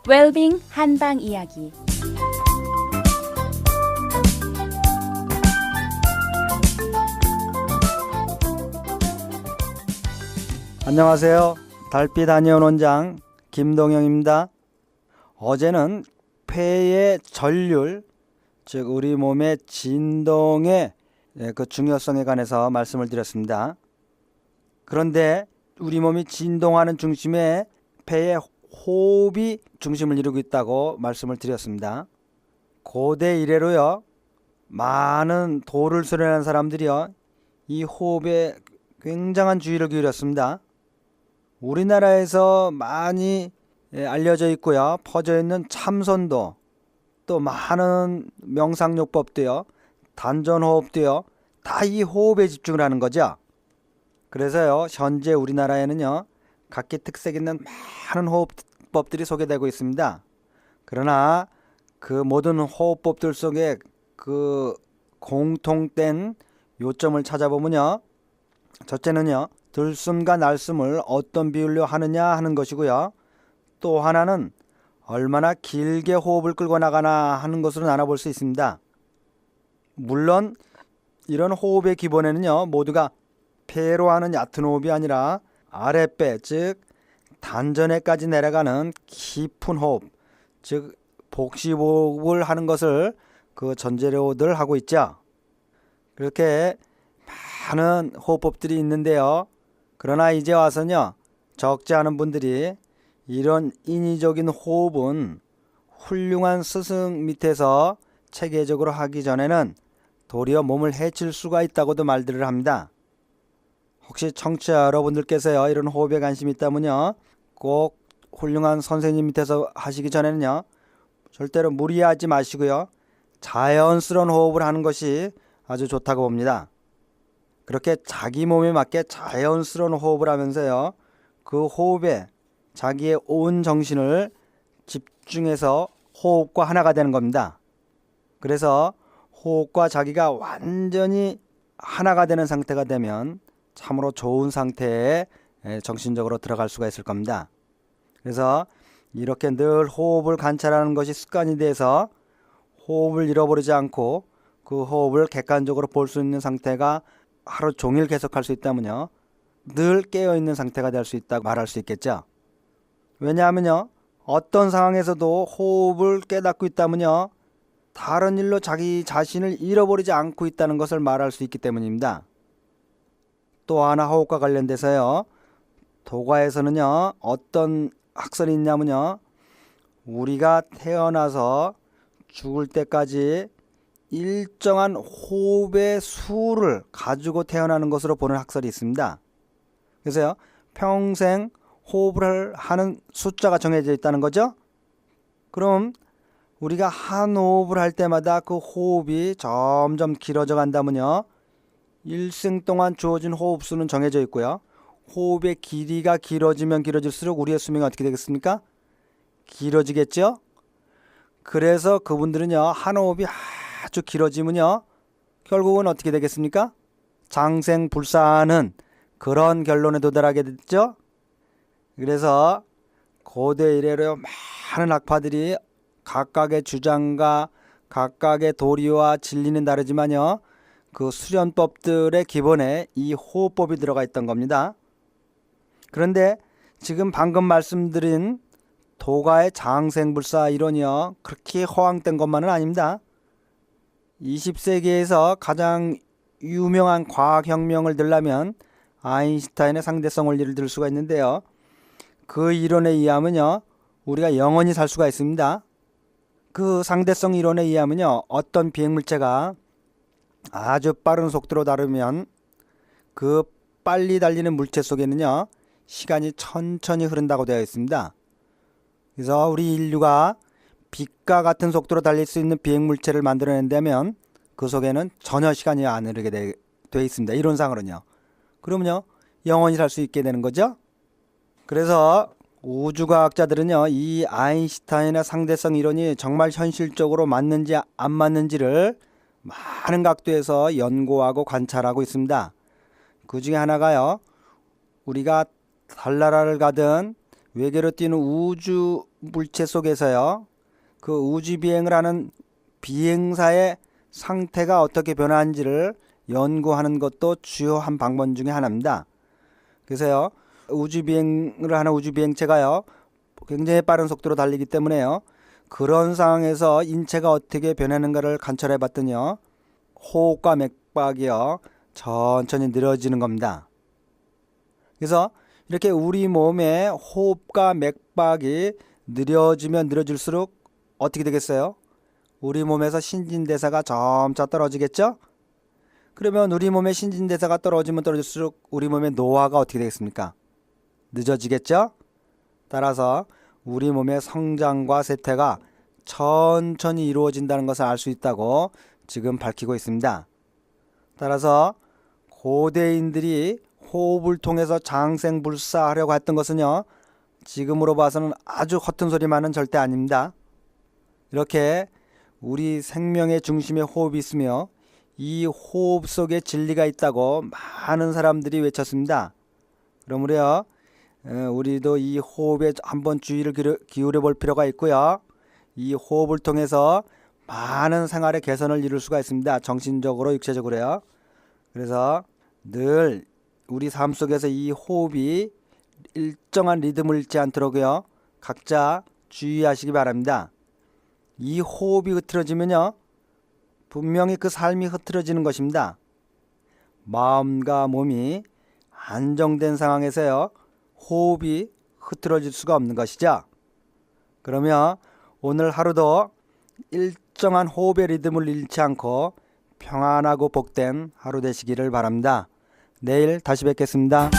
웰빙 한방 이야기. 안녕하세요. 달빛 한의원 원장 김동영입니다. 어제는 폐의 전율, 즉 우리 몸의 진동의 그 중요성에 관해서 말씀을 드렸습니다. 그런데 우리 몸이 진동하는 중심에 폐의 호흡이 중심을 이루고 있다고 말씀을 드렸습니다. 고대 이래로요, 많은 도를 수련한 사람들이요, 이 호흡에 굉장한 주의를 기울였습니다. 우리나라에서 많이 알려져 있고요, 퍼져 있는 참선도, 또 많은 명상요법도요, 단전호흡도요, 다 이 호흡에 집중을 하는 거죠. 그래서요, 현재 우리나라에는요, 각기 특색 있는 많은 호흡법들이 소개되고 있습니다. 그러나 그 모든 호흡법들 속에 그 공통된 요점을 찾아보면요, 첫째는요, 들숨과 날숨을 어떤 비율로 하느냐 하는 것이고요, 또 하나는 얼마나 길게 호흡을 끌고 나가나 하는 것으로 나눠볼 수 있습니다. 물론 이런 호흡의 기본에는요, 모두가 폐로 하는 얕은 호흡이 아니라 아랫배, 즉 단전에까지 내려가는 깊은 호흡, 즉 복식호흡을 하는 것을 그 전제로들 하고 있죠. 그렇게 많은 호흡법들이 있는데요, 그러나 이제 와서는요, 적지 않은 분들이 이런 인위적인 호흡은 훌륭한 스승 밑에서 체계적으로 하기 전에는 도리어 몸을 해칠 수가 있다고도 말들을 합니다. 혹시 청취자 여러분들께서요, 이런 호흡에 관심이 있다면요, 꼭 훌륭한 선생님 밑에서 하시기 전에는요, 절대로 무리하지 마시고요, 자연스러운 호흡을 하는 것이 아주 좋다고 봅니다. 그렇게 자기 몸에 맞게 자연스러운 호흡을 하면서요, 그 호흡에 자기의 온 정신을 집중해서 호흡과 하나가 되는 겁니다. 그래서 호흡과 자기가 완전히 하나가 되는 상태가 되면 참으로 좋은 상태에 정신적으로 들어갈 수가 있을 겁니다. 그래서 이렇게 늘 호흡을 관찰하는 것이 습관이 돼서 호흡을 잃어버리지 않고 그 호흡을 객관적으로 볼 수 있는 상태가 하루 종일 계속할 수 있다면요, 늘 깨어있는 상태가 될 수 있다고 말할 수 있겠죠. 왜냐하면요, 어떤 상황에서도 호흡을 깨닫고 있다면요, 다른 일로 자기 자신을 잃어버리지 않고 있다는 것을 말할 수 있기 때문입니다. 또 하나 호흡과 관련돼서요, 도가에서는요, 어떤 학설이 있냐면요, 우리가 태어나서 죽을 때까지 일정한 호흡의 수를 가지고 태어나는 것으로 보는 학설이 있습니다. 그래서요, 평생 호흡을 하는 숫자가 정해져 있다는 거죠. 그럼 우리가 한 호흡을 할 때마다 그 호흡이 점점 길어져 간다면요, 일생 동안 주어진 호흡 수는 정해져 있고요, 호흡의 길이가 길어지면 길어질수록 우리의 수명이 어떻게 되겠습니까? 길어지겠죠. 그래서 그분들은요, 한 호흡이 아주 길어지면요, 결국은 어떻게 되겠습니까? 장생불사하는 그런 결론에 도달하게 됐죠. 그래서 고대 이래로 많은 학파들이 각각의 주장과 각각의 도리와 진리는 다르지만요, 그 수련법들의 기본에 이 호흡법이 들어가 있던 겁니다. 그런데 지금 방금 말씀드린 도가의 장생불사 이론이요, 그렇게 허황된 것만은 아닙니다. 20세기에서 가장 유명한 과학혁명을 들려면 아인슈타인의 상대성 원리를 들 수가 있는데요, 그 이론에 의하면요, 우리가 영원히 살 수가 있습니다. 그 상대성 이론에 의하면요, 어떤 비행물체가 아주 빠른 속도로 다르면 그 빨리 달리는 물체 속에는요, 시간이 천천히 흐른다고 되어 있습니다. 그래서 우리 인류가 빛과 같은 속도로 달릴 수 있는 비행물체를 만들어낸다면 그 속에는 전혀 시간이 안 흐르게 되어 있습니다. 이론상으로는요. 그러면요, 영원히 살 수 있게 되는 거죠. 그래서 우주과학자들은요, 이 아인슈타인의 상대성 이론이 정말 현실적으로 맞는지 안 맞는지를 많은 각도에서 연구하고 관찰하고 있습니다. 그 중에 하나가요, 우리가 달나라를 가든 외계로 뛰는 우주 물체 속에서요, 그 우주 비행을 하는 비행사의 상태가 어떻게 변하는지를 연구하는 것도 주요한 방법 중에 하나입니다. 그래서요, 우주 비행을 하는 우주 비행체가요, 굉장히 빠른 속도로 달리기 때문에요, 그런 상황에서 인체가 어떻게 변하는가를 관찰해 봤더니요, 호흡과 맥박이요, 천천히 느려지는 겁니다. 그래서 이렇게 우리 몸의 호흡과 맥박이 느려지면 느려질수록 어떻게 되겠어요? 우리 몸에서 신진대사가 점차 떨어지겠죠? 그러면 우리 몸의 신진대사가 떨어지면 떨어질수록 우리 몸의 노화가 어떻게 되겠습니까? 늦어지겠죠? 따라서 우리 몸의 성장과 쇠퇴가 천천히 이루어진다는 것을 알 수 있다고 지금 밝히고 있습니다. 따라서 고대인들이 호흡을 통해서 장생불사하려고 했던 것은요, 지금으로 봐서는 아주 허튼 소리만은 절대 아닙니다. 이렇게 우리 생명의 중심에 호흡이 있으며 이 호흡 속에 진리가 있다고 많은 사람들이 외쳤습니다. 그러므로요, 우리도 이 호흡에 한번 주의를 기울여 볼 필요가 있고요, 이 호흡을 통해서 많은 생활의 개선을 이룰 수가 있습니다. 정신적으로, 육체적으로요. 그래서 늘 우리 삶 속에서 이 호흡이 일정한 리듬을 잃지 않도록요, 각자 주의하시기 바랍니다. 이 호흡이 흐트러지면요, 분명히 그 삶이 흐트러지는 것입니다. 마음과 몸이 안정된 상황에서요, 호흡이 흐트러질 수가 없는 것이죠. 그러면 오늘 하루도 일정한 호흡의 리듬을 잃지 않고 평안하고 복된 하루 되시기를 바랍니다. 내일 다시 뵙겠습니다.